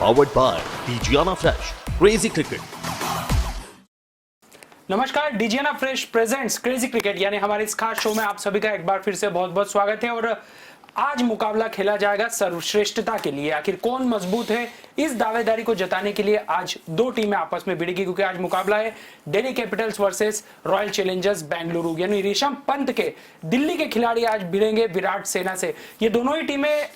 powered by Digiana Fresh, Crazy Cricket. नमस्कार, Digiana fresh presents crazy cricket यानी हमारे इस खास शो में आप सभी का एक बार फिर से बहुत बहुत स्वागत है। और आज मुकाबला खेला जाएगा सर्वश्रेष्ठता के लिए। आखिर कौन मजबूत है, इस दावेदारी को जताने के लिए आज दो टीमें आपस में भिड़ेगी, क्योंकि आज मुकाबला है Delhi Capitals versus royal Challengers Bengaluru, यानी ऋषभ पंत के दिल्ली के खिलाड़ी आज भिड़ेंगे विराट सेना से। ये दोनों ही टीमें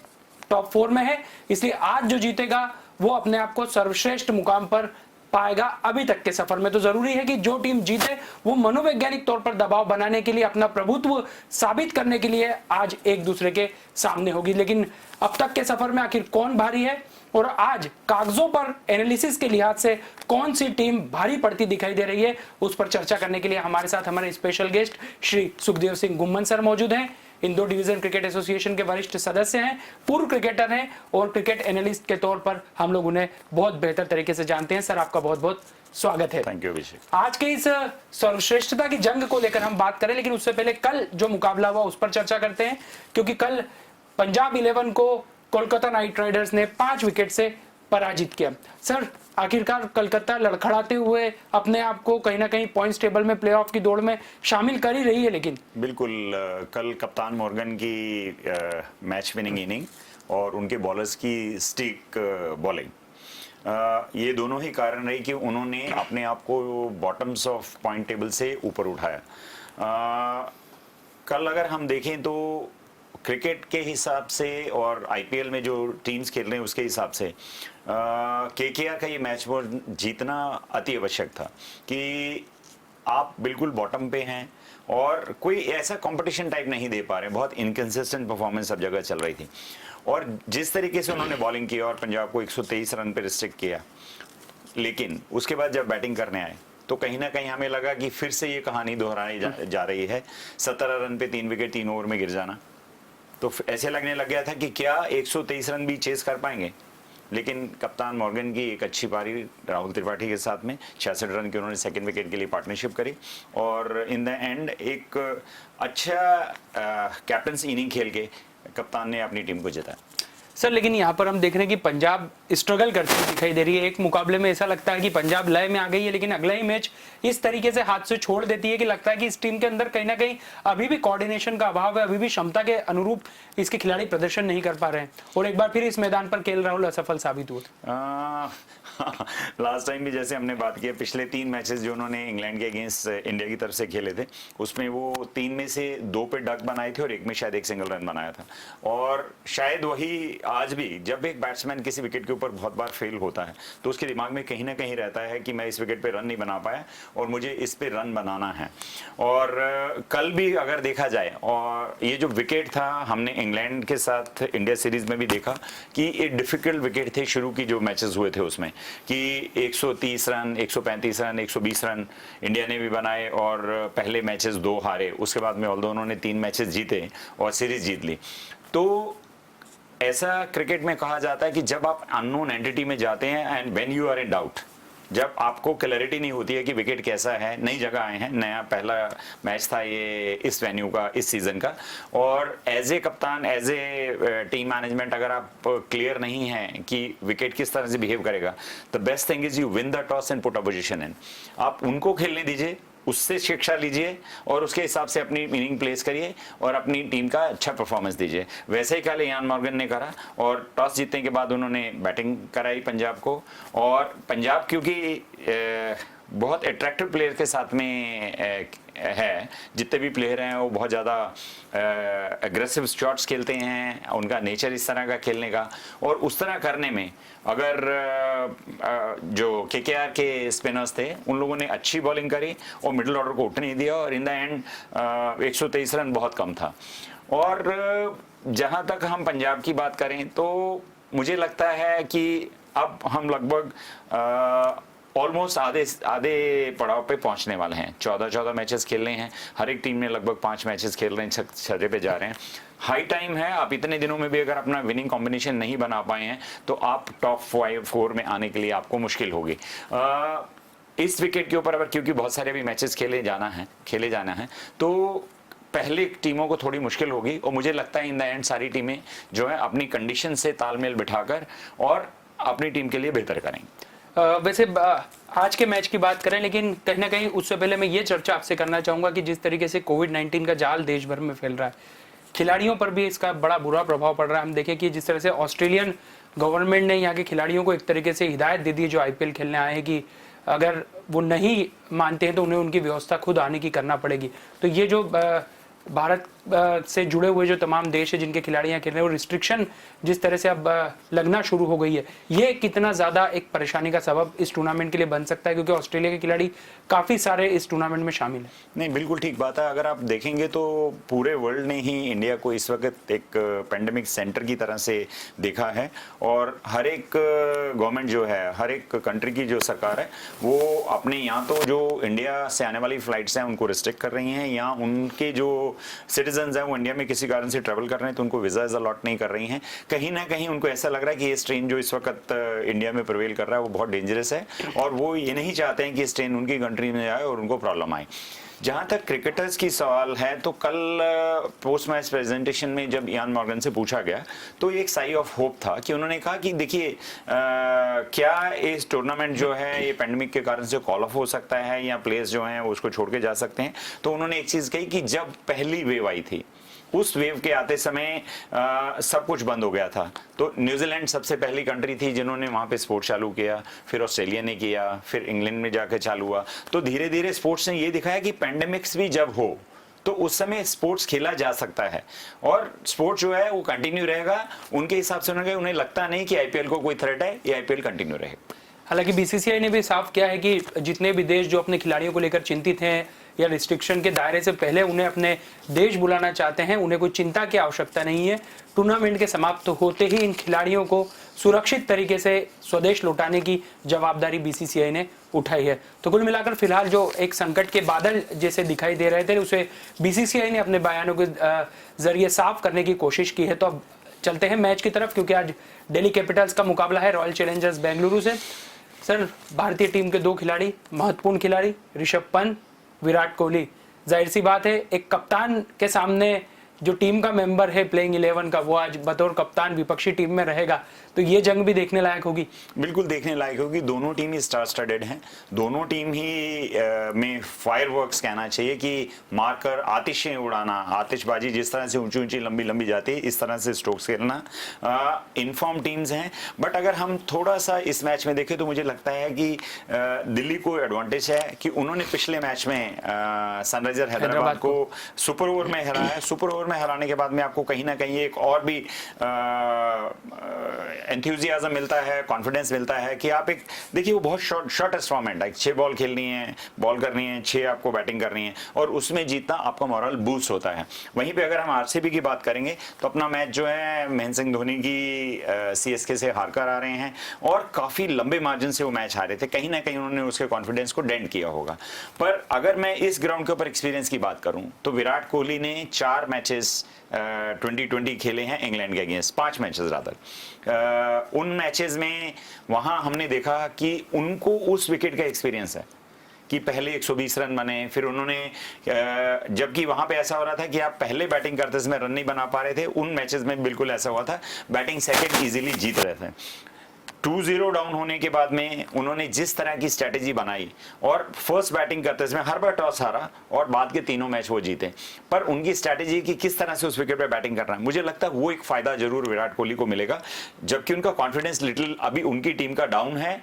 टॉप 4 में है, इसलिए आज जो जीतेगा वो अपने आप को सर्वश्रेष्ठ मुकाम पर पाएगा। अभी तक के सफर में तो जरूरी है कि जो टीम जीते वो मनोवैज्ञानिक तौर पर दबाव बनाने के लिए, अपना प्रभुत्व साबित करने के लिए आज एक दूसरे के सामने होगी। लेकिन अब तक के सफर में आखिर कौन भारी है और आज कागजों पर एनालिसिस के लिहाज से कौन सी टीम भारी पड़ती दिखाई दे रही है, उस पर चर्चा करने के लिए हमारे साथ हमारे special guest Shri Sukhdev Singh Gumman sir मौजूद हैं। इंदौर डिवीजन क्रिकेट एसोसिएशन के वरिष्ठ सदस्य हैं, पूर्व क्रिकेटर हैं और क्रिकेट एनालिस्ट के तौर पर हम लोग उन्हें बहुत बेहतर तरीके से जानते हैं। सर, आपका बहुत बहुत स्वागत है। थैंक यू अभिषेक। आज के इस सर्वश्रेष्ठता की जंग को लेकर हम बात करें, लेकिन उससे पहले कल जो मुकाबला हुआ उस पर चर्चा करते हैं, क्योंकि कल पंजाब 11 को कोलकाता नाइट राइडर्स ने 5 विकेट से पराजित किया। सर, आखिरकार कलकत्ता लड़खड़ाते हुए अपने आप को कहीं ना कहीं पॉइंट्स टेबल में प्लेऑफ की दौड़ में शामिल कर ही रही है, लेकिन बिल्कुल कल कप्तान मॉर्गन की मैच विनिंग इनिंग और उनके बॉलर्स की स्टिक बॉलिंग, ये दोनों ही कारण रही कि उन्होंने अपने आप को बॉटम्स ऑफ पॉइंट टेबल से ऊपर उठाया। कल अगर हम देखें तो क्रिकेट के हिसाब से और आईपीएल में जो टीम्स खेल रहे हैं उसके हिसाब से केकेआर का ये मैच जीतना अति आवश्यक था कि आप बिल्कुल बॉटम पे हैं और कोई ऐसा कंपटीशन टाइप नहीं दे पा रहे, बहुत इनकंसिस्टेंट परफॉर्मेंस सब जगह चल रही थी। और जिस तरीके से उन्होंने बॉलिंग की और पंजाब को 123 रन पे रिस्ट्रिक्ट किया, लेकिन उसके बाद जब बैटिंग करने आए तो कहीं ना कहीं हमें लगा कि फिर से ये कहानी दोहराई जा रही है। 17 रन पे 3 विकेट 3 ओवर में गिर जाना, तो ऐसे लगने लग गया था कि क्या 123 रन भी चेस कर पाएंगे। लेकिन कप्तान मॉर्गन की एक अच्छी पारी राहुल त्रिपाठी के साथ में 66 रन की उन्होंने सेकंड विकेट के लिए पार्टनरशिप करी और इन द एंड एक अच्छा कैप्टन्स इनिंग खेल के कप्तान ने अपनी टीम को जिताया। सर, लेकिन यहाँ पर हम देख रहे हैं कि पंजाब स्ट्रगल करती हुई दिखाई दे रही है। एक मुकाबले में ऐसा लगता है कि पंजाब लय में आ गई है, लेकिन अगला ही मैच इस तरीके से हाथ से छोड़ देती है कि लगता है कि इस टीम के अंदर कहीं ना कहीं अभी भी कोऑर्डिनेशन का अभाव है, अभी भी क्षमता के अनुरूप इसके खिलाड़ी प्रदर्शन नहीं कर पा रहे हैं और एक बार फिर इस मैदान पर केएल राहुल असफल साबित हुए। लास्ट टाइम भी जैसे हमने बात की, पिछले 3 मैचेस जो उन्होंने इंग्लैंड के अगेंस्ट इंडिया की तरफ से खेले थे, उसमें वो 3 में से 2 पे डक बनाए थे और 1 में शायद 1 सिंगल रन बनाया था। और शायद वही आज भी जब एक बैट्समैन किसी विकेट के ऊपर बहुत बार फेल होता है तो उसके दिमाग में कहीं ना कहीं रहता है कि मैं इस विकेट पे रन नहीं बना पाया और मुझे इस पे रन बनाना है। और कल भी अगर देखा जाए, और ये जो विकेट था हमने इंग्लैंड के साथ इंडिया सीरीज में भी देखा कि ये डिफिकल्ट विकेट थे शुरू की जो मैचेस हुए थे उसमें, कि 130 रन 135 रन 120 रन इंडिया ने भी बनाए और पहले मैचेस 2 हारे, उसके बाद में ऑल्दो उन्होंने 3 मैचेस जीते और सीरीज जीत ली। तो ऐसा क्रिकेट में कहा जाता है कि जब आप अननोन एंटिटी में जाते हैं and when you are in doubt, जब आपको क्लैरिटी नहीं होती है कि विकेट कैसा है, नई जगह आए हैं, नया पहला मैच था ये इस वेन्यू का, इस सीजन का, और एज ए कप्तान एज ए टीम मैनेजमेंट अगर आप क्लियर नहीं हैं कि विकेट किस तरह से बिहेव करेगा, the best thing is you win the toss and put opposition in. आप उनको खेलने दीजिए, उससे शिक्षा लीजिए और उसके हिसाब से अपनी इनिंग प्लेस करिए और अपनी टीम का अच्छा परफॉर्मेंस दीजिए। वैसे ही कल इयान मॉर्गन ने करा और टॉस जीतने के बाद उन्होंने बैटिंग कराई पंजाब को, और पंजाब क्योंकि बहुत अट्रैक्टिव प्लेयर के साथ में है, जितने भी प्लेयर हैं वो बहुत ज़्यादा एग्रेसिव शॉट्स खेलते हैं, उनका नेचर इस तरह का खेलने का, और उस तरह करने में अगर जो केकेआर के स्पिनर्स थे उन लोगों ने अच्छी बॉलिंग करी और मिडिल ऑर्डर को उठने नहीं दिया और इन द एंड 123 रन बहुत कम था। और जहां तक हम पंजाब की बात करें तो मुझे लगता है कि अब हम लगभग ऑलमोस्ट आधे पड़ाव पे पहुंचने वाले हैं। 14 मैचेस खेल रहे हैं, हर एक टीम ने लगभग 5 मैचेस खेल रहे हैं, छठे पे जा रहे हैं। हाई टाइम है, आप इतने दिनों में भी अगर अपना विनिंग कॉम्बिनेशन नहीं बना पाए हैं तो आप टॉप 4 में आने के लिए आपको मुश्किल होगी। इस विकेट के ऊपर अगर क्योंकि बहुत सारे भी मैचेस खेले जाना है तो पहले टीमों को थोड़ी मुश्किल होगी, और मुझे लगता है इन द एंड सारी टीमें जो है अपनी कंडीशन से तालमेल बिठाकर और अपनी टीम के लिए बेहतर करेंगे। वैसे आज के मैच की बात करें, लेकिन कहीं ना कहीं उससे पहले मैं ये चर्चा आपसे करना चाहूंगा कि जिस तरीके से कोविड-19 का जाल देश भर में फैल रहा है, खिलाड़ियों पर भी इसका बड़ा बुरा प्रभाव पड़ रहा है। हम देखें कि जिस तरह से ऑस्ट्रेलियन गवर्नमेंट ने यहाँ के खिलाड़ियों को एक तरीके से हिदायत दे दी है जो आईपीएल खेलने आए हैं कि अगर वो नहीं मानते हैं तो उन्हें उनकी व्यवस्था खुद आने की करना पड़ेगी। तो ये जो भारत से जुड़े हुए जो तमाम देश है जिनके खिलाड़ी यहाँ खेल रहे हैं, वो रिस्ट्रिक्शन जिस तरह से अब लगना शुरू हो गई है, ये कितना ज़्यादा एक परेशानी का सबब इस टूर्नामेंट के लिए बन सकता है, क्योंकि ऑस्ट्रेलिया के खिलाड़ी काफ़ी सारे इस टूर्नामेंट में शामिल हैं। नहीं, बिल्कुल ठीक बात है। अगर आप देखेंगे तो पूरे वर्ल्ड ने ही इंडिया को इस वक्त एक पेंडेमिक सेंटर की तरह से देखा है, और हर एक गवर्नमेंट जो है, हर एक कंट्री की जो सरकार है, वो अपने यहाँ तो जो इंडिया से आने वाली फ्लाइट्स हैं उनको रिस्ट्रिक्ट कर रही हैं, या उनके जो सिटीजन्स हैं वो इंडिया में किसी कारण से ट्रैवल कर रहे हैं तो उनको वीजाज अलॉट नहीं कर रही हैं। कहीं ना कहीं उनको ऐसा लग रहा है कि ये स्ट्रेन जो इस वक्त इंडिया में प्रिवेल कर रहा है वो बहुत डेंजरस है, और वो ये नहीं चाहते हैं कि स्ट्रेन उनकी कंट्री में आए और उनको प्रॉब्लम आए। जहां तक क्रिकेटर्स की सवाल है, तो कल पोस्ट मैच प्रेजेंटेशन में जब इयान मॉर्गन से पूछा गया तो एक साई ऑफ होप था कि उन्होंने कहा कि देखिए क्या इस टूर्नामेंट जो है ये पेंडेमिक के कारण से कॉल ऑफ हो सकता है या प्लेयर्स जो हैं उसको छोड़ के जा सकते हैं। तो उन्होंने एक चीज कही कि जब पहली वेव आई थी उस वेव के आते समय सब कुछ बंद हो गया था, तो न्यूजीलैंड सबसे पहली कंट्री थी जिन्होंने वहां पे स्पोर्ट्स चालू किया, फिर ऑस्ट्रेलिया ने किया, फिर इंग्लैंड में जाकर चालू हुआ। तो धीरे धीरे स्पोर्ट्स ने ये दिखाया कि पेंडेमिक्स भी जब हो तो उस समय स्पोर्ट्स खेला जा सकता है, और स्पोर्ट्स जो है वो कंटिन्यू रहेगा। उनके हिसाब से उन्हें लगता नहीं कि आईपीएल को कोई थ्रेट है, ये आईपीएल कंटिन्यू रहेगा। हालांकि बीसीसीआई ने भी साफ किया है कि जितने भी देश जो अपने खिलाड़ियों को लेकर चिंतित हैं या रिस्ट्रिक्शन के दायरे से पहले उन्हें अपने देश बुलाना चाहते हैं, उन्हें कोई चिंता की आवश्यकता नहीं है। टूर्नामेंट के समाप्त होते ही इन खिलाड़ियों को सुरक्षित तरीके से स्वदेश लौटाने की जवाबदारी बीसीसीआई ने उठाई है। तो कुल मिलाकर फिलहाल जो एक संकट के बादल जैसे दिखाई दे रहे थे उसे बीसीसीआई ने अपने बयानों के जरिए साफ करने की कोशिश की है। तो अब चलते हैं मैच की तरफ, क्योंकि आज दिल्ली कैपिटल्स का मुकाबला है रॉयल चैलेंजर्स बेंगलुरु से। सर, भारतीय टीम के दो खिलाड़ी, महत्वपूर्ण खिलाड़ी, ऋषभ पंत, विराट कोहली, जाहिर सी बात है एक कप्तान के सामने जो टीम का मेंबर है प्लेइंग 11 का, वो आज बतौर कप्तान विपक्षी टीम में रहेगा, तो ये जंग भी देखने लायक होगी। बिल्कुल देखने लायक होगी। दोनों टीम ही स्टार स्टडेड हैं, दोनों टीम ही में फायरवर्क्स कहना चाहिए कि मारकर आतिशें उड़ाना, आतिशबाजी जिस तरह से ऊंची ऊंची लंबी लंबी जाती है इस तरह से स्ट्रोक्स खेलना, इन्फॉर्म टीम्स हैं। बट अगर हम थोड़ा सा इस मैच में देखें तो मुझे लगता है कि दिल्ली को एडवांटेज है कि उन्होंने पिछले मैच में सनराइजर हैदराबाद को सुपर ओवर में हराया। सुपर ओवर में हराने के बाद में आपको कहीं ना कहीं एक और भी एंथुसियाज्म मिलता है, कॉन्फिडेंस मिलता है कि आप एक देखिए वो बहुत शॉर्टेस्ट फॉर्मेट है, 6 बॉल खेलनी है, बॉल करनी है, 6 आपको बैटिंग करनी है, और उसमें जीतना आपका मोरल बूस्ट होता है। वहीं पे अगर हम आरसीबी की बात करेंगे तो अपना मैच जो है महेंद्र सिंह धोनी की सीएसके से हार कर आ रहे हैं, और काफी लंबे मार्जिन से वो मैच हारे थे। कहीं ना कहीं उन्होंने उसके कॉन्फिडेंस को डेंट किया होगा। पर अगर मैं इस ग्राउंड के ऊपर एक्सपीरियंस की बात करूं तो विराट कोहली ने 4 मैचेस 2020 खेले हैं इंग्लैंड के अगेंस्ट, 5 मैचेस रादर। उन मैचेस में वहां हमने देखा कि उनको उस विकेट का एक्सपीरियंस है कि पहले 120 रन बने, फिर उन्होंने जबकि वहां पे ऐसा हो रहा था कि आप पहले बैटिंग करते समय रन नहीं बना पा रहे थे, उन मैचेस में बिल्कुल ऐसा हुआ था, बैटिंग सेकंड इजीली जीत रहे थे। 2-0 डाउन होने के बाद में उन्होंने जिस तरह की स्ट्रेटेजी बनाई, और फर्स्ट बैटिंग करते समय हर बार टॉस हारा और बाद के तीनों मैच वो जीते, पर उनकी स्ट्रेटेजी कि किस तरह से उस विकेट पे बैटिंग करना है, मुझे लगता है वो एक फायदा जरूर विराट कोहली को मिलेगा। जबकि उनका कॉन्फिडेंस लिटिल अभी उनकी टीम का डाउन है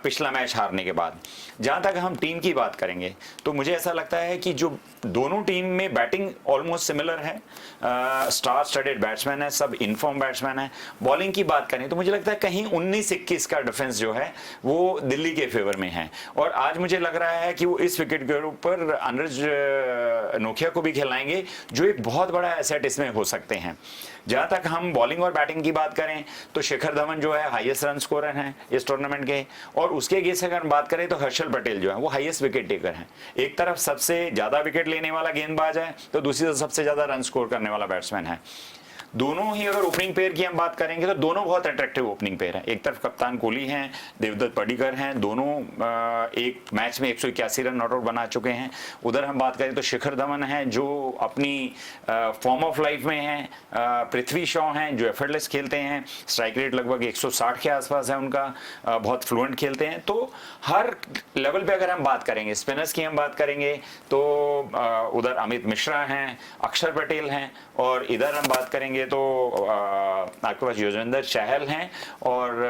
पिछला मैच हारने के बाद। जहां तक हम टीम की बात करेंगे तो मुझे ऐसा लगता है कि जो दोनों टीम में बैटिंग ऑलमोस्ट सिमिलर है, स्टार स्टडेड बैट्समैन है, सब इनफॉर्म बैट्समैन है। बॉलिंग की बात करें तो मुझे लगता है कहीं 19-21 का डिफेंस जो है वो दिल्ली के फेवर में है, और आज मुझे लग रहा है कि वो इस विकेट के ऊपर अनुज नोकिया को भी खिलाएंगे, जो एक बहुत बड़ा एसेट इसमें हो सकते हैं। जहां तक हम बॉलिंग और बैटिंग की बात करें तो शिखर धवन जो है हाईएस्ट रन स्कोरर हैं इस टूर्नामेंट के, और उसके अगेंस्ट अगर बात करें तो हर्षल पटेल जो है वो हाईएस्ट विकेट टेकर हैं। एक तरफ सबसे ज्यादा विकेट लेने वाला गेंदबाज है तो दूसरी तरफ सबसे ज्यादा रन स्कोर करने वाला बैट्समैन है। दोनों ही अगर ओपनिंग पेयर की हम बात करेंगे तो दोनों बहुत अट्रैक्टिव ओपनिंग पेयर हैं। एक तरफ कप्तान कोहली हैं, देवदत्त पडिक्कर हैं, दोनों एक मैच में 181 रन नॉट आउट बना चुके हैं। उधर हम बात करें तो शिखर धवन हैं जो अपनी फॉर्म ऑफ लाइफ में हैं, पृथ्वी शॉ हैं जो एफर्टलेस खेलते हैं, स्ट्राइक रेट लगभग 160 के आसपास है उनका, बहुत फ्लुएंट खेलते हैं। तो हर लेवल पे अगर हम बात करेंगे, स्पिनर्स की हम बात करेंगे तो उधर अमित मिश्रा हैं, अक्षर पटेल हैं, और इधर हम बात करेंगे तो आपके पास युजवेंद्र चहल हैं और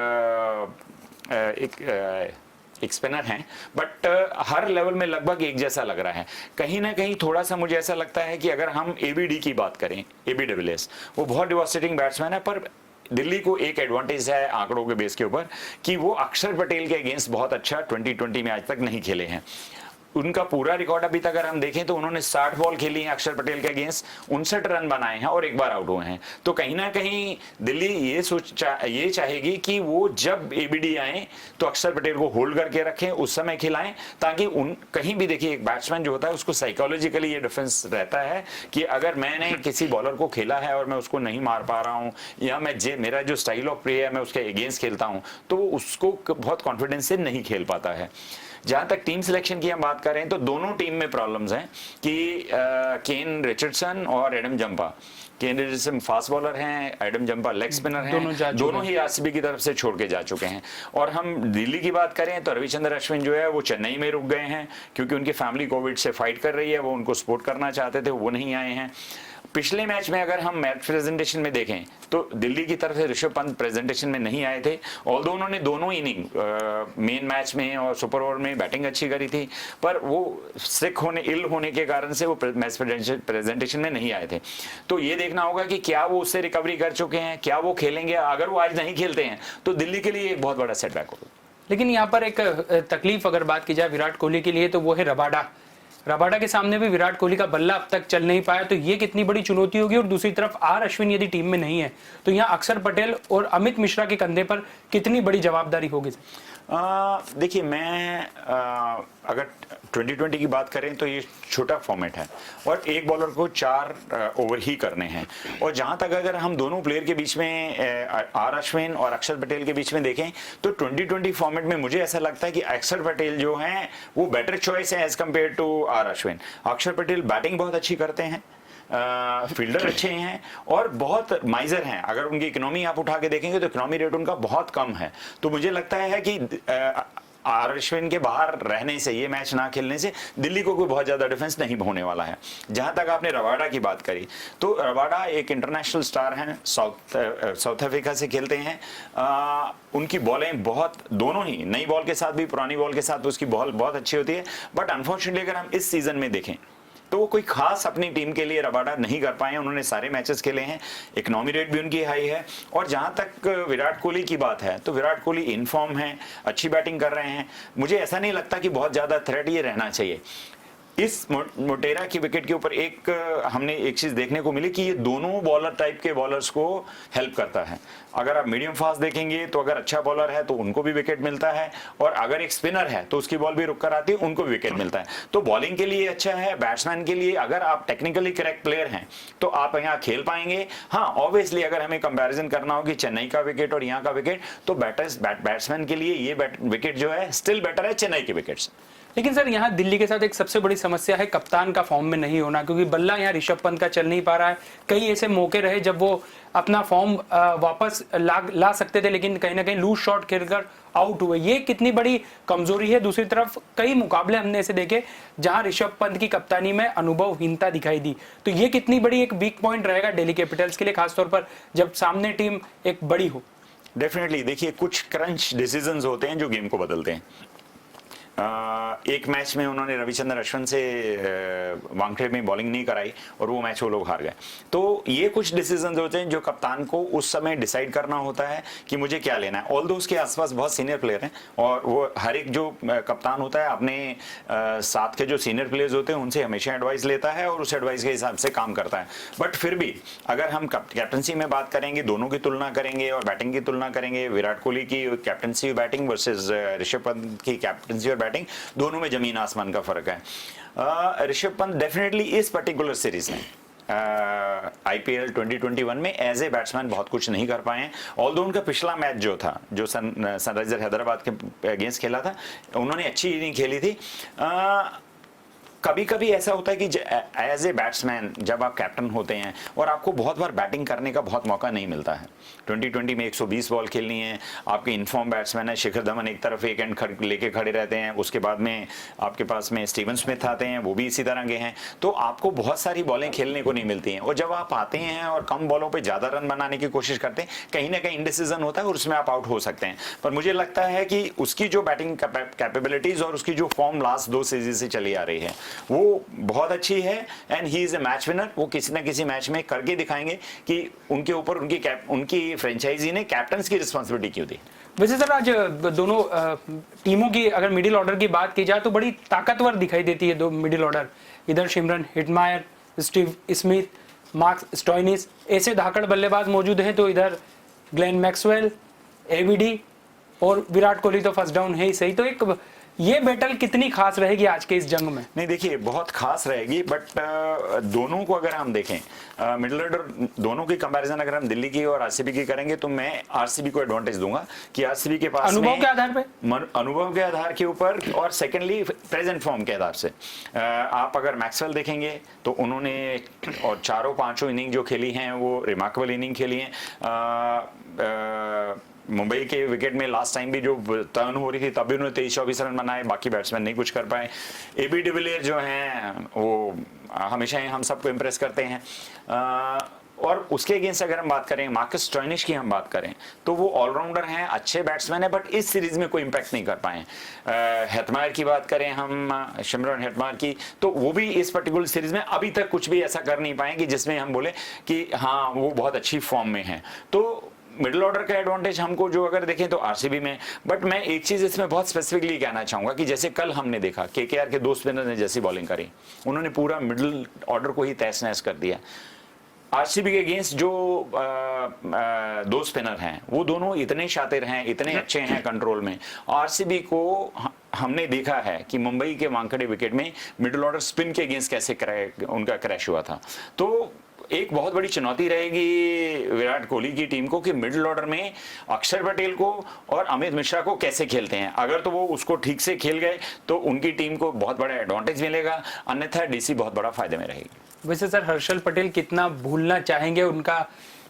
एक स्पिनर हैं। बट हर लेवल में लगभग एक जैसा लग रहा है। कहीं ना कहीं थोड़ा सा मुझे ऐसा लगता है कि अगर हम एबीडी की बात करें, एबी डिविलियर्स वो बहुत डिवास्टेटिंग बैट्समैन है, पर दिल्ली को एक एडवांटेज है आंकड़ों के बेस के ऊपर कि वो अक्षर पटेल के अगेंस्ट बहुत अच्छा 2020 में आज तक नहीं खेले हैं। उनका पूरा रिकॉर्ड अभी तक अगर हम देखें तो उन्होंने 60 बॉल खेली हैं अक्षर पटेल के अगेंस्ट, 59 रन बनाए हैं और एक बार आउट हुए हैं। तो कहीं ना कहीं दिल्ली ये चाहेगी कि वो जब एबीडी आए तो अक्षर पटेल को होल्ड करके रखें, उस समय खिलाएं, ताकि उन कहीं भी देखिए एक बैट्समैन जो होता है उसको साइकोलॉजिकली ये डिफेंस रहता है कि अगर मैंने किसी बॉलर को खेला है और मैं उसको नहीं मार पा रहा हूं या मेरा जो स्टाइल ऑफ प्ले है मैं उसके अगेंस्ट खेलता हूं तो वो उसको बहुत कॉन्फिडेंस से नहीं खेल पाता है। जहां तक टीम सिलेक्शन की हम बात करें तो दोनों टीम में प्रॉब्लम्स हैं कि केन रिचर्डसन और एडम जंपा, केन रिचर्डसन फास्ट बॉलर हैं, एडम जंपा लेग स्पिनर हैं, दोनों ही आरसीबी की तरफ से छोड़ के जा चुके हैं। और हम दिल्ली की बात करें तो रविचंद्र अश्विन जो है वो चेन्नई में रुक गए हैं क्योंकि उनकी फैमिली कोविड से फाइट कर रही है, वो उनको सपोर्ट करना चाहते थे, वो नहीं आए हैं। पिछले मैच में अगर हम मैच प्रेजेंटेशन में देखें तो दिल्ली की तरफ से ऋषभ पंत प्रेजेंटेशन में नहीं आए थे, ऑल्दो उन्होंने दोनों इनिंग मेन मैच में और सुपर ओवर में बैटिंग अच्छी करी थी, पर वो इल होने के कारण से वो मैच प्रेजेंटेशन में नहीं आए थे। तो ये देखना होगा कि क्या वो उससे रिकवरी कर चुके हैं, क्या वो खेलेंगे। अगर वो आज नहीं खेलते हैं तो दिल्ली के लिए एक बहुत बड़ा सेटबैक होगा। लेकिन यहाँ पर एक तकलीफ अगर बात की जाए विराट कोहली के लिए तो वो है रबाडा के सामने भी विराट कोहली का बल्ला अब तक चल नहीं पाया, तो ये कितनी बड़ी चुनौती होगी। और दूसरी तरफ आर अश्विन यदि टीम में नहीं है तो यहाँ अक्षर पटेल और अमित मिश्रा के कंधे पर कितनी बड़ी जवाबदारी होगी। देखिए मैं अगर 2020 की बात करें तो ये छोटा फॉर्मेट है और एक बॉलर को 4 ओवर ही करने हैं। और जहां तक अगर हम दोनों प्लेयर के बीच में आर अश्विन और अक्षर पटेल के बीच में देखें तो 2020 फॉर्मेट में मुझे ऐसा लगता है कि अक्षर पटेल जो हैं वो बेटर चॉइस है as compare to R Ashwin. Axar Patel batting बहुत अच्छी करते हैं, फील्डर अच्छे हैं और बहुत माइजर हैं। अगर उनकी इकोनॉमी आप उठा के देखेंगे तो इकोनॉमी रेट उनका बहुत कम है। तो मुझे लगता है कि आर अश्विन के बाहर रहने से, ये मैच ना खेलने से दिल्ली को कोई बहुत ज्यादा डिफेंस नहीं होने वाला है। जहां तक आपने रबाडा की बात करी तो रबाडा एक इंटरनेशनल स्टार हैं, साउथ अफ्रीका से खेलते हैं। उनकी बॉलें बहुत, दोनों ही नई बॉल के साथ भी पुरानी बॉल के साथ उसकी बॉल बहुत अच्छी होती है। बट अनफॉर्चुनेटली अगर हम इस सीजन में देखें तो वो कोई खास अपनी टीम के लिए रबाडा नहीं कर पाए। उन्होंने सारे मैचेस खेले हैं, इकोनॉमी रेट भी उनकी हाई है। और जहां तक विराट कोहली की बात है तो विराट कोहली इन फॉर्म है, अच्छी बैटिंग कर रहे हैं। मुझे ऐसा नहीं लगता कि बहुत ज्यादा थ्रेट ये रहना चाहिए। इस मोटेरा की विकेट के ऊपर हमने एक चीज देखने को मिली कि ये दोनों बॉलर टाइप के बॉलर्स को हेल्प करता है। अगर आप मीडियम फास्ट देखेंगे तो अगर अच्छा बॉलर है तो उनको भी विकेट मिलता है, और अगर एक स्पिनर है तो उसकी बॉल भी रुक कर आती है, उनको भी विकेट मिलता है। तो बॉलिंग के लिए अच्छा है, बैट्समैन के लिए अगर आप टेक्निकली करेक्ट प्लेयर हैं तो आप यहाँ खेल पाएंगे। हाँ ऑब्वियसली अगर हमें कंपैरिजन करना हो कि चेन्नई का विकेट और यहाँ का विकेट तो बैट्समैन के लिए ये विकेट जो है स्टिल बेटर है चेन्नई के विकेट से। लेकिन सर यहाँ दिल्ली के साथ एक सबसे बड़ी समस्या है कप्तान का फॉर्म में नहीं होना, क्योंकि बल्ला यहाँ ऋषभ पंत का चल नहीं पा रहा है। कई ऐसे मौके रहे जब वो अपना फॉर्म वापस ला सकते थे लेकिन कहीं ना कहीं लूज शॉट खेलकर आउट हुए। ये कितनी बड़ी कमजोरी है। दूसरी तरफ कई मुकाबले हमने ऐसे देखे जहां ऋषभ पंत की कप्तानी में अनुभवहीनता दिखाई दी, तो ये कितनी बड़ी एक वीक पॉइंट रहेगा दिल्ली कैपिटल्स के लिए, खासतौर पर जब सामने टीम एक बड़ी हो। डेफिनेटली देखिए कुछ क्रंच डिसीजंस होते हैं जो गेम को बदलते हैं। एक मैच में उन्होंने रविचंद्र अश्विन से वानखेड़े में बॉलिंग नहीं कराई और वो मैच वो लोग हार गए। तो ये कुछ डिसीजंस होते हैं जो कप्तान को उस समय डिसाइड करना होता है कि मुझे क्या लेना है। ऑल्दो उसके आसपास बहुत सीनियर प्लेयर हैं और वो हर एक जो कप्तान होता है अपने साथ के जो सीनियर प्लेयर्स होते हैं उनसे हमेशा एडवाइस लेता है और उस एडवाइस के हिसाब से काम करता है। बट फिर भी अगर हम कैप्टनसी में बात करेंगे, दोनों की तुलना करेंगे और बैटिंग की तुलना करेंगे, विराट कोहली की captaincy batting versus Rishabh Pant की कैप्टनसी और बैटिंग, दोनों में जमीन आसमान का फर्क है। ऋषभ पंत डेफिनेटली इस पर्टिकुलर सीरीज में आईपीएल 2021 में एज ए बैट्समैन बहुत कुछ नहीं कर पाए हैं। ऑल्दो उनका पिछला मैच जो था, जो सनराइजर हैदराबाद के अगेंस्ट खेला था, उन्होंने अच्छी इनिंग खेली थी। कभी कभी ऐसा होता है कि एज ए बैट्समैन जब आप कैप्टन होते हैं और आपको बहुत बार बैटिंग करने का बहुत मौका नहीं मिलता है। 2020 में 120 बॉल खेलनी है, आपके इनफॉर्म बैट्समैन है शिखर धवन एक तरफ एक एंड लेके खड़े रहते हैं, उसके बाद में आपके पास में स्टीवन स्मिथ आते हैं, वो भी इसी तरह के हैं, तो आपको बहुत सारी बॉलें खेलने को नहीं मिलती हैं। और जब आप आते हैं और कम बॉलों पर ज़्यादा रन बनाने की कोशिश करते हैं, कहीं ना कहीं इंडिसीजन होता है और उसमें आप आउट हो सकते हैं। पर मुझे लगता है कि उसकी जो बैटिंग कैपेबिलिटीज और उसकी जो फॉर्म लास्ट 2 सीरीज से चली आ रही है वो बहुत अच्छी है, and he is a match winner. वो किसी ना किसी मैच में करके दिखाएंगे कि उनके ऊपर उनकी फ्रेंचाइजी ने कैप्टन्स की रिस्पांसिबिलिटी क्यों दी। वैसे सर आज दोनों टीमों की अगर मिडिल ऑर्डर की बात की जाए तो बड़ी ताकतवर दिखाई देती है दो मिडिल ऑर्डर। इधर सिमरन Hetmyer, Steve Smith, mark Stoinis ऐसे धाकड़ बल्लेबाज मौजूद हैं, तो इधर ग्लेन मैक्सवेल, एवीडी और विराट कोहली तो फर्स्ट डाउन है ही सही। तो एक ये बैटल कितनी खास रहेगी आज के इस जंग में? नहीं देखिए, बहुत खास रहेगी, बट दोनों को अगर हम देखें मिडिल ऑर्डर दोनों की कंपैरिजन अगर हम दिल्ली की और आरसीबी की करेंगे तो मैं आरसीबी को एडवांटेज दूंगा कि आरसीबी के पास अनुभव के आधार पे, अनुभव के आधार के ऊपर, और सेकेंडली प्रेजेंट फॉर्म के आधार से। आप अगर मैक्सवेल देखेंगे तो उन्होंने और चारों पांचों इनिंग जो खेली हैं वो रिमार्केबल इनिंग खेली हैं। मुंबई के विकेट में लास्ट टाइम भी जो टर्न हो रही थी तब भी उन्होंने 23-24 रन बनाए, बाकी बैट्समैन नहीं कुछ कर पाए। एबी डिविलियर जो हैं वो हमेशा हम सबको इम्प्रेस करते हैं। और उसके अगेंस्ट अगर हम बात करें, मार्कस स्टोइनिस की हम बात करें तो वो ऑलराउंडर हैं, अच्छे बैट्समैन है, बट इस सीरीज में कोई इंपैक्ट नहीं कर पाए। हेटमायर की बात करें हम, सिमरन हेटमायर की, तो वो भी इस पर्टिकुलर सीरीज में अभी तक कुछ भी ऐसा कर नहीं पाए कि जिसमें हम बोले कि हाँ वो बहुत अच्छी फॉर्म में है। तो मिडिल ऑर्डर का एडवांटेज हमको जो अगर देखें तो आरसीबी में, बट मैं एक चीज इसमें बहुत स्पेसिफिकली कहना चाहूंगा कि जैसे कल हमने देखा केकेआर के 2 स्पिनर ने जैसी बॉलिंग करी, उन्होंने पूरा मिडिल ऑर्डर को ही तहस नहस कर दिया। आरसीबी के अगेंस्ट जो 2 स्पिनर हैं वो दोनों इतने शातिर हैं, इतने अच्छे हैं कंट्रोल में। आरसीबी को हमने देखा है कि मुंबई के वानखेड़े विकेट में मिडिल ऑर्डर स्पिन के अगेंस्ट कैसे उनका क्रैश हुआ था। तो एक बहुत बड़ी चुनौती रहेगी विराट कोहली की टीम को कि मिडिल ऑर्डर में अक्षर पटेल को और अमित मिश्रा को कैसे खेलते हैं। अगर तो वो उसको ठीक से खेल गए तो उनकी टीम को बहुत बड़ा एडवांटेज मिलेगा, अन्यथा डीसी बहुत बड़ा फायदे में रहेगी। वैसे सर हर्षल पटेल कितना भूलना चाहेंगे उनका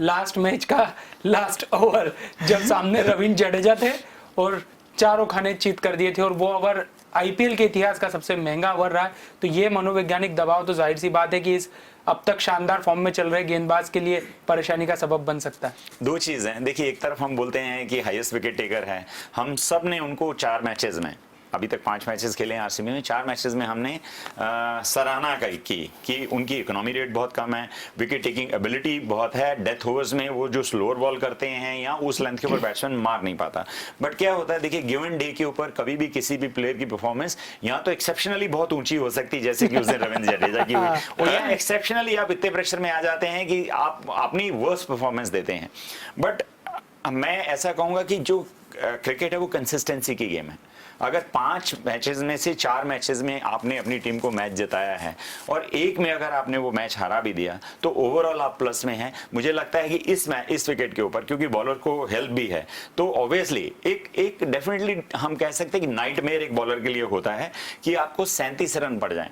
लास्ट मैच का लास्ट ओवर, जब सामने रविंद्र जडेजा थे और चारों खाने चीत कर दिए थे, और वो ओवर आईपीएल के इतिहास का सबसे महंगा ओवर रहा है। तो ये मनोवैज्ञानिक दबाव तो जाहिर सी बात है कि इस अब तक शानदार फॉर्म में चल रहे गेंदबाज के लिए परेशानी का सबब बन सकता है। 2 चीजें हैं, देखिए एक तरफ हम बोलते हैं कि हाईएस्ट विकेट टेकर है, हम सब ने उनको 4 मैचेस में, अभी तक 5 मैचेस खेले हैं आरसीबी में, 4 मैचेस में हमने सराहना की कि उनकी इकोनॉमी रेट बहुत कम है, विकेट टेकिंग एबिलिटी बहुत है, डेथ ओवर्स में वो जो स्लोअर बॉल करते हैं या उस लेंथ के ऊपर बैट्समैन मार नहीं पाता। बट क्या होता है देखिए, गिवन डे के ऊपर कभी भी किसी भी प्लेयर की परफॉर्मेंस या तो एक्सेप्शनली बहुत ऊंची हो सकती है, जैसे कि उस दिन रविंद्र जडेजा की हुई, और या एक्सेप्शनली आप इतने प्रेशर में आ जाते हैं कि आप अपनी वर्स्ट परफॉर्मेंस देते हैं। बट मैं ऐसा कहूंगा कि जो क्रिकेट है वो कंसिस्टेंसी की गेम है। अगर 5 मैचेस में से 4 मैचेस में आपने अपनी टीम को मैच जिताया है और एक में अगर आपने वो मैच हरा भी दिया तो ओवरऑल आप प्लस में हैं। मुझे लगता है कि इस विकेट के ऊपर क्योंकि बॉलर को हेल्प भी है तो ऑब्वियसली एक डेफिनेटली हम कह सकते हैं कि नाइटमेयर एक बॉलर के लिए होता है कि आपको 37 रन पड़ जाएं।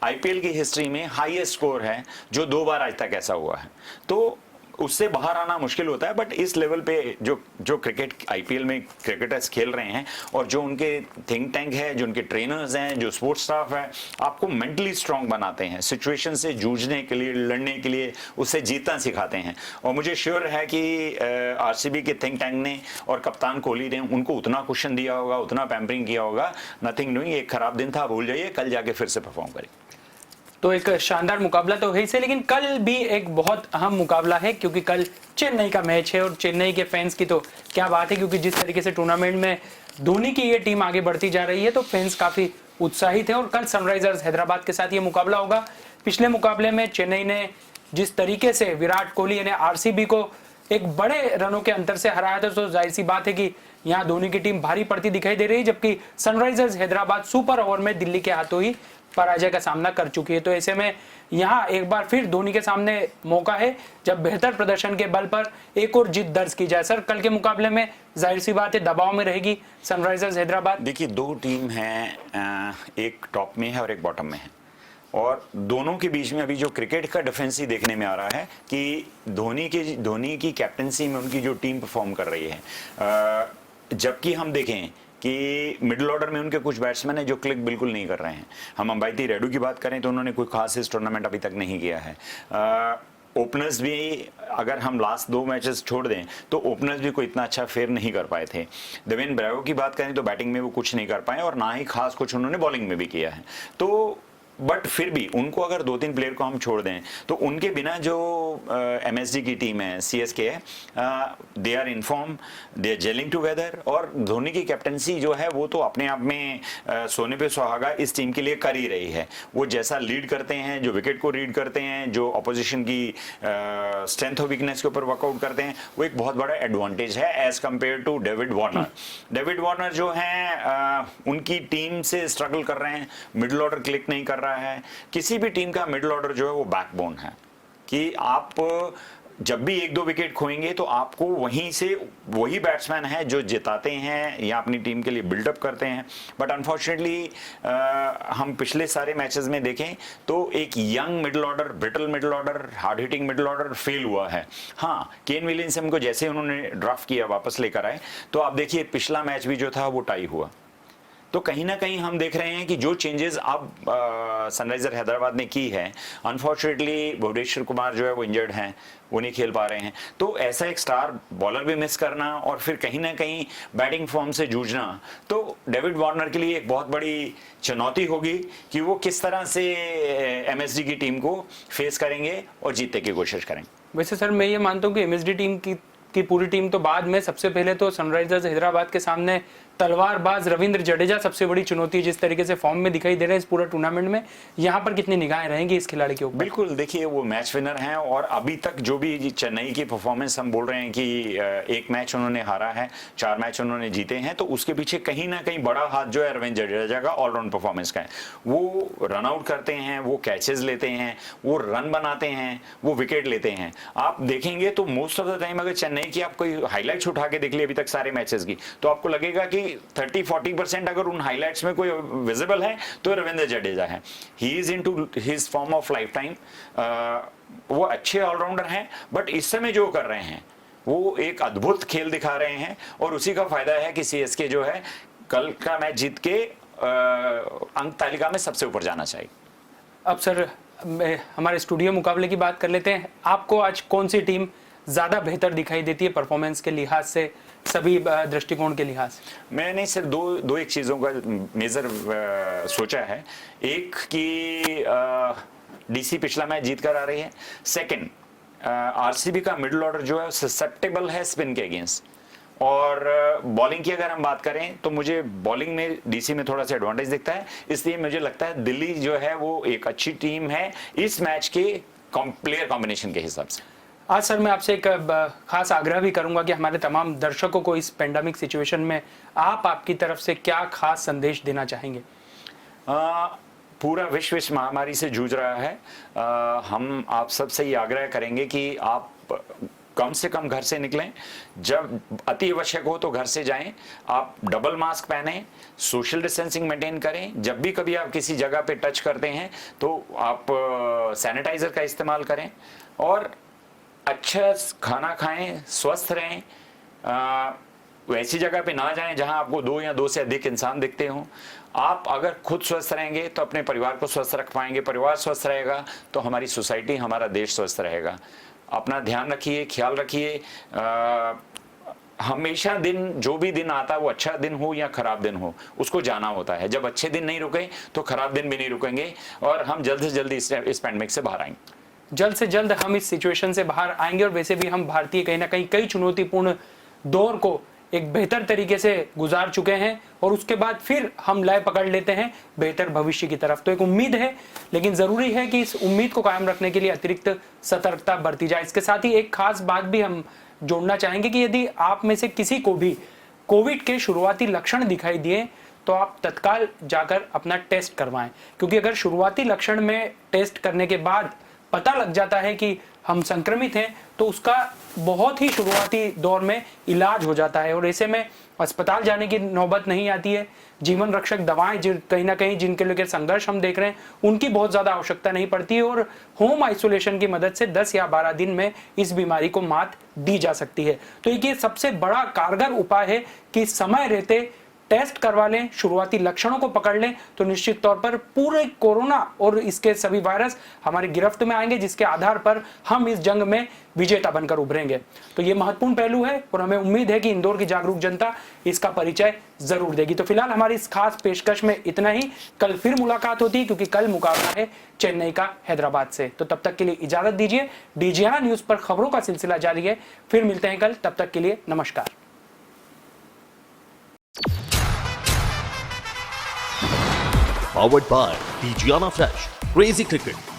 आईपीएल की हिस्ट्री में हाईएस्ट स्कोर है जो 2 बार आज तक ऐसा हुआ है, तो उससे बाहर आना मुश्किल होता है। बट इस लेवल पे जो क्रिकेट आईपीएल में क्रिकेटर्स खेल रहे हैं और जो उनके थिंक टैंक है, जो उनके ट्रेनर्स हैं, जो स्पोर्ट्स स्टाफ है, आपको मेंटली स्ट्रांग बनाते हैं, सिचुएशन से जूझने के लिए, लड़ने के लिए, उससे जीतना सिखाते हैं। और मुझे श्योर है कि आरसीबी के थिंक टैंक ने और कप्तान कोहली ने उनको उतना कुशन दिया होगा, उतना पैम्परिंग किया होगा। नथिंग डूइंग, एक खराब दिन था, भूल जाइए, कल जाके फिर से परफॉर्म करें। तो एक शानदार मुकाबला तो है ही से, लेकिन कल भी एक बहुत अहम मुकाबला है क्योंकि कल चेन्नई का मैच है। और चेन्नई के फैंस की तो क्या बात है, क्योंकि जिस तरीके से टूर्नामेंट में धोनी की ये टीम आगे बढ़ती जा रही है तो फैंस काफी उत्साहित है। और कल सनराइजर्स हैदराबाद के साथ ये मुकाबला होगा। पिछले मुकाबले में चेन्नई ने जिस तरीके से विराट कोहली यानी आरसीबी को एक बड़े रनों के अंतर से हराया था, तो जाहिर सी बात है कि यहाँ धोनी की टीम भारी पड़ती दिखाई दे रही है, जबकि सनराइजर्स हैदराबाद सुपर ओवर में दिल्ली के हाथों ही पराजय का सामना कर चुकी है। तो ऐसे में यहाँ एक बार फिर धोनी के सामने मौका है जब बेहतर प्रदर्शन के बल पर एक और जीत दर्ज की जाए। सर, कल के मुकाबले में जाहिर सी बात है दबाव में रहेगी सनराइजर्स हैदराबाद। देखिए, दो टीम है, एक टॉप में है और एक बॉटम में है, और दोनों के बीच में अभी जो क्रिकेट का डिफरेंस ही देखने में आ रहा है कि धोनी की कैप्टनसी में उनकी जो टीम परफॉर्म कर रही है, जबकि हम देखें कि मिडिल ऑर्डर में उनके कुछ बैट्समैन हैं जो क्लिक बिल्कुल नहीं कर रहे हैं। हम अंबाती रेड्डू की बात करें तो उन्होंने कोई खास इस टूर्नामेंट अभी तक नहीं किया है। ओपनर्स भी, अगर हम लास्ट 2 मैचेस छोड़ दें तो ओपनर्स भी कोई इतना अच्छा फेयर नहीं कर पाए थे। देवेन ब्रावो की बात करें तो बैटिंग में वो कुछ नहीं कर पाए और ना ही खास कुछ उन्होंने बॉलिंग में भी किया है। तो बट फिर भी उनको अगर 2-3 प्लेयर को हम छोड़ दें तो उनके बिना जो एमएसडी की टीम है, सीएसके है, they are in form, they are jelling together, और धोनी की कैप्टनसी जो है वो तो अपने आप में सोने पे सुहागा इस टीम के लिए कर ही रही है। वो जैसा लीड करते हैं, जो विकेट को रीड करते हैं, जो अपोजिशन की स्ट्रेंथ और वीकनेस के ऊपर वर्कआउट करते हैं, वो एक बहुत बड़ा एडवांटेज है as compare to David Warner. David Warner जो है उनकी टीम से स्ट्रगल कर रहे हैं, मिडिल ऑर्डर क्लिक नहीं कर रहा है। किसी भी टीम का मिडिल ऑर्डर जो है वो बैकबोन है कि आप जब भी 1-2 विकेट खोएंगे तो आपको वहीं से वही बैट्समैन है जो जिताते हैं या अपनी टीम के लिए बिल्डअप करते हैं। बट अनफॉर्चुनेटली हम पिछले सारे मैचेस में देखें तो एक young middle order, brittle middle order, hard hitting middle order fail हुआ है। हाँ, केन विलियमसन को जैसे उन्होंने ड्राफ्ट किया, वापस लेकर आए, तो आप देखिए पिछला मैच भी जो था वो टाई हुआ। तो कहीं ना कहीं हम देख रहे हैं कि जो चेंजेस अब सनराइजर हैदराबाद ने की है, अनफॉर्चुनेटली भुवनेश्वर कुमार जो है वो इंजर्ड हैं, वो नहीं खेल पा रहे हैं। तो ऐसा एक स्टार बॉलर भी मिस करना और फिर कहीं ना कहीं बैटिंग फॉर्म से जूझना, तो डेविड वार्नर के लिए एक बहुत बड़ी चुनौती होगी कि वो किस तरह से एमएसडी की टीम को फेस करेंगे और जीतने की कोशिश करेंगे। वैसे सर, मैं ये मानता हूँ कि एमएसडी टीम की पूरी टीम तो बाद में, सबसे पहले तो सनराइजर्स हैदराबाद के सामने तलवारबाज रविंद्र जडेजा सबसे बड़ी चुनौती, जिस तरीके से फॉर्म में दिखाई दे रहे हैं इस पूरा टूर्नामेंट में, यहाँ पर कितनी निगाहें रहेंगी इस खिलाड़ी के ऊपर? बिल्कुल, देखिए वो मैच विनर हैं और अभी तक जो भी चेन्नई की परफॉर्मेंस हम बोल रहे हैं कि 1 मैच उन्होंने हारा है, 4 मैच उन्होंने जीते हैं, तो उसके पीछे कहीं ना कहीं बड़ा हाथ जो है रविंद्र जडेजा का ऑलराउंड परफॉर्मेंस का है। वो रन आउट करते हैं, वो कैचेस लेते हैं, वो रन बनाते हैं, वो विकेट लेते हैं। आप देखेंगे तो मोस्ट ऑफ द टाइम अगर चेन्नई की आप कोई हाईलाइट्स उठा के देख ली अभी तक सारे मैचेस की, तो आपको लगेगा कि 30-40% अगर उन हाइलाइट्स में कोई विजिबल है तो रविंद्र जडेजा है। He is into his form of life time. वो अच्छे ऑलराउंडर हैं, बट इस समय जो कर रहे हैं वो एक अद्भुत खेल दिखा रहे हैं और उसी का फायदा है कि सीएसके जो है कल का मैच जीत के अंक तालिका में सबसे ऊपर जाना चाहिए। अब सर, हमारे स्टूडियो मुकाबले की बात कर लेते हैं। आपको आज कौन सी टीम ज्यादा बेहतर दिखाई देती है परफॉर्मेंस के लिहाज से, सभी दृष्टिकोण के लिहाज से? मैंने सिर्फ दो एक चीज़ों का मेजर सोचा है। एक कि डीसी पिछला मैच जीत कर आ रही है। सेकंड, आरसीबी का मिडिल ऑर्डर जो है ससेप्टेबल है स्पिन के अगेंस्ट। और बॉलिंग की अगर हम बात करें तो मुझे बॉलिंग में डीसी में थोड़ा सा एडवांटेज दिखता है, इसलिए मुझे लगता है दिल्ली जो है वो एक अच्छी टीम है इस मैच के प्लेयर कॉम्बिनेशन के हिसाब से। आज सर, मैं आपसे एक खास आग्रह भी करूंगा कि हमारे तमाम दर्शकों को इस पेंडेमिक सिचुएशन में आपकी तरफ से क्या खास संदेश देना चाहेंगे? पूरा विश्व इस महामारी से जूझ रहा है। हम आप सबसे ये आग्रह करेंगे कि आप कम से कम घर से निकलें, जब अति आवश्यक हो तो घर से जाएं, आप डबल मास्क पहनें, सोशल डिस्टेंसिंग मेंटेन करें, जब भी कभी आप किसी जगह पे टच करते हैं तो आप सैनिटाइजर का इस्तेमाल करें और अच्छा खाना खाएं, स्वस्थ रहें। वैसी जगह पे ना जाएं जहां आपको 2 या 2 से अधिक इंसान दिखते हों। आप अगर खुद स्वस्थ रहेंगे तो अपने परिवार को स्वस्थ रख पाएंगे, परिवार स्वस्थ रहेगा तो हमारी सोसाइटी, हमारा देश स्वस्थ रहेगा। अपना ध्यान रखिए, ख्याल रखिए। हमेशा दिन, जो भी दिन आता है वो अच्छा दिन हो या खराब दिन हो, उसको जाना होता है। जब अच्छे दिन नहीं रुके तो खराब दिन भी नहीं रुकेंगे और हम जल्द से जल्द इस पैंडेमिक से बाहर आएंगे। जल्द से जल्द हम इस सिचुएशन से बाहर आएंगे और वैसे भी हम भारतीय कहीं ना कहीं कई चुनौतीपूर्ण दौर को एक बेहतर तरीके से गुजार चुके हैं और उसके बाद फिर हम लय पकड़ लेते हैं बेहतर भविष्य की तरफ। तो एक उम्मीद है, लेकिन जरूरी है कि इस उम्मीद को कायम रखने के लिए अतिरिक्त सतर्कता बरती जाए। इसके साथ ही एक खास बात भी हम जोड़ना चाहेंगे कि यदि आप में से किसी को भी कोविड के शुरुआती लक्षण दिखाई दिए तो आप तत्काल जाकर अपना टेस्ट करवाएं, क्योंकि अगर शुरुआती लक्षण में टेस्ट करने के बाद पता लग जाता है कि हम संक्रमित हैं तो उसका बहुत ही शुरुआती दौर में इलाज हो जाता है और ऐसे में अस्पताल जाने की नौबत नहीं आती है। जीवन रक्षक दवाएं कहीं ना कहीं जिनके लिए संघर्ष हम देख रहे हैं उनकी बहुत ज़्यादा आवश्यकता नहीं पड़ती है और होम आइसोलेशन की मदद से 10 या 12 दिन में इस बीमारी को मात दी जा सकती है। तो ये सबसे बड़ा कारगर उपाय है कि समय रहते टेस्ट करवा लें, शुरुआती लक्षणों को पकड़ लें तो निश्चित तौर पर पूरे कोरोना और इसके सभी वायरस हमारी गिरफ्त में आएंगे, जिसके आधार पर हम इस जंग में विजेता बनकर उभरेंगे। तो ये महत्वपूर्ण पहलू है और हमें उम्मीद है कि इंदौर की जागरूक जनता इसका परिचय जरूर देगी। तो फिलहाल हमारी इस खास पेशकश में इतना ही। कल फिर मुलाकात होती है क्योंकि कल मुकाबला है चेन्नई का हैदराबाद से। तो तब तक के लिए इजाजत दीजिए। डीजीआना न्यूज पर खबरों का सिलसिला जारी है, फिर मिलते हैं कल। तब तक के लिए नमस्कार। Powered by Dgiana Fresh, Crazy Cricket.